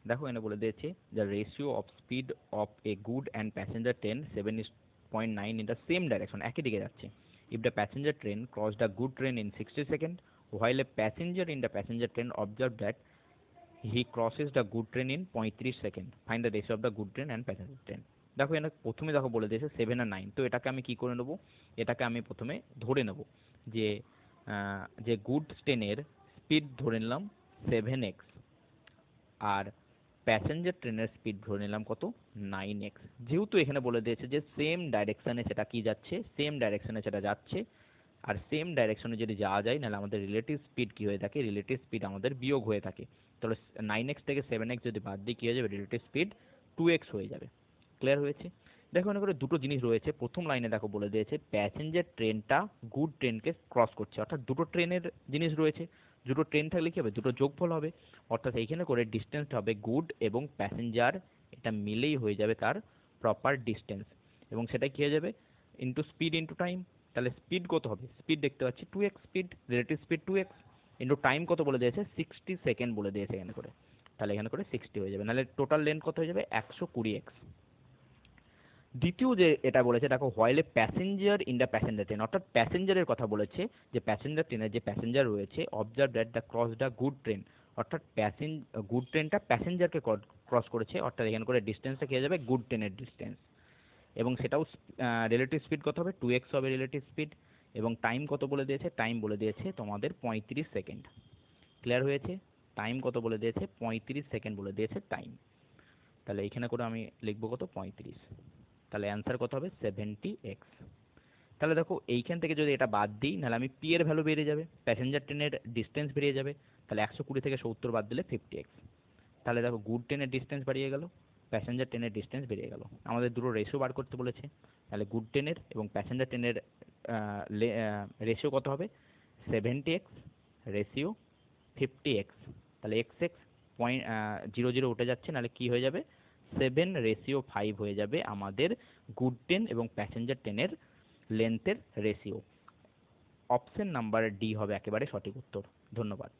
দেখো এখানে বলে দিয়েছে the ratio of speed of a good and passenger train 7:9 in the same direction, একই দিকে যাচ্ছে। If the passenger train cross the good train in 60 second, while a passenger in the passenger train observed that he crosses the good train in 35 second, find the ratio of the good train and passenger train. দেখো এখানে প্রথমে দেখো বলে দিয়েছে 7 আর 9, তো এটাকে আমি কি করে নেবো, এটাকে আমি প্রথমে ধরে নেব যে যে গুড ট্রেনের স্পিড ধরে নিলাম 7x, আর প্যাসেঞ্জার ট্রেনের স্পিড ধরে নিলাম কত, 9x। যেহেতু এখানে বলে দিয়েছে যে সেম ডাইরেকশনে সেটা কি যাচ্ছে, সেম ডাইরেকশনে সেটা যাচ্ছে, আর সেম ডাইরেকশনে যদি যাওয়া যায় নাহলে আমাদের রিলেটিভ স্পিড কি হয়ে থাকে, রিলেটিভ স্পিড আমাদের বিয়োগ হয়ে থাকে। তাহলে 9x থেকে 7x যদি বাদ দিই কি হয়ে যাবে, রিলেটিভ স্পিড 2x হয়ে যাবে। ক্লিয়ার হয়েছে? দেখো এখানে করে দুটো জিনিস রয়েছে। প্রথম লাইনে দেখো বলে দিয়েছে প্যাসেঞ্জার ট্রেনটা গুড ট্রেনকে ক্রস করছে, অর্থাৎ দুটো ট্রেনের জিনিস রয়েছে। দুটো ট্রেন থাকলে কি হবে, দুটো যোগফল হবে, অর্থাৎ এইখানে করে ডিস্টেন্সটা হবে গুড এবং প্যাসেঞ্জার, এটা মিলেই হয়ে যাবে তার প্রপার ডিস্টেন্স, এবং সেটা কি হয়ে যাবে ইন্টু স্পিড ইন্টু টাইম। তাহলে স্পিড কত হবে, স্পিড দেখতে পাচ্ছি 2x speed, relative speed 2x, into time কত বলে দিয়েছে 60 সেকেন্ড বলে দিয়েছে এখানে করে, তাহলে এখানে করে 60 হয়ে যাবে, নাহলে টোটাল লেন্থ কত হয়ে যাবে 120x। দ্বিতীয় যে এটা বলেছে দেখো, while a passenger in the passenger train, অর্থাৎ প্যাসেঞ্জারের কথা বলেছে, যে প্যাসেঞ্জার ট্রেনের যে প্যাসেঞ্জার রয়েছে observe that the cross the good train, অর্থাৎ গুড ট্রেনটা প্যাসেঞ্জারকে ক্রস করেছে, অর্থাৎ এখানে করে ডিস্টেন্সটা কি হয়ে যাবে গুড ট্রেনের ডিস্টেন্স, এবং সেটাও রিলেটিভ স্পিড কত হবে 2x হবে রিলেটিভ স্পিড, এবং টাইম কত বলে দিয়েছে, টাইম বলে দিয়েছে তোমাদের 35 সেকেন্ড। ক্লিয়ার হয়েছে? টাইম কত বলে দিয়েছে, 35 সেকেন্ড বলে দিয়েছে টাইম। তাহলে এখানে করে আমি লিখবো কত 35, তাহলে অ্যান্সার কত হবে 70x। তাহলে দেখো এইখান থেকে যদি এটা বাদ দিই নাহলে আমি পি এর ভ্যালু বেরিয়ে যাবে, প্যাসেঞ্জার ট্রেনের ডিস্টেন্স বেরিয়ে যাবে, তাহলে 120 থেকে 70 বাদ দিলে 50x। তাহলে দেখো গুড ট্রেনের ডিস্টেন্স বাড়িয়ে গেল, প্যাসেঞ্জার ট্রেনের ডিস্টেন্স বেরিয়ে গেল। আমাদের দুটো রেশিও বার করতে বলেছে, তাহলে গুড ট্রেনের এবং প্যাসেঞ্জার ট্রেনের রেশিও কত হবে 70x রেশিও 50x, তাহলে x পয়েন্ট 0 0 উঠে যাচ্ছে, নাহলে কি হয়ে যাবে 7:5 হয়ে যাবে আমাদের গুড ট্রেন এবং প্যাসেঞ্জার ট্রেনের লেন্থের রেশিও। অপশন নাম্বার ডি হবে একেবারে সঠিক উত্তর। ধন্যবাদ।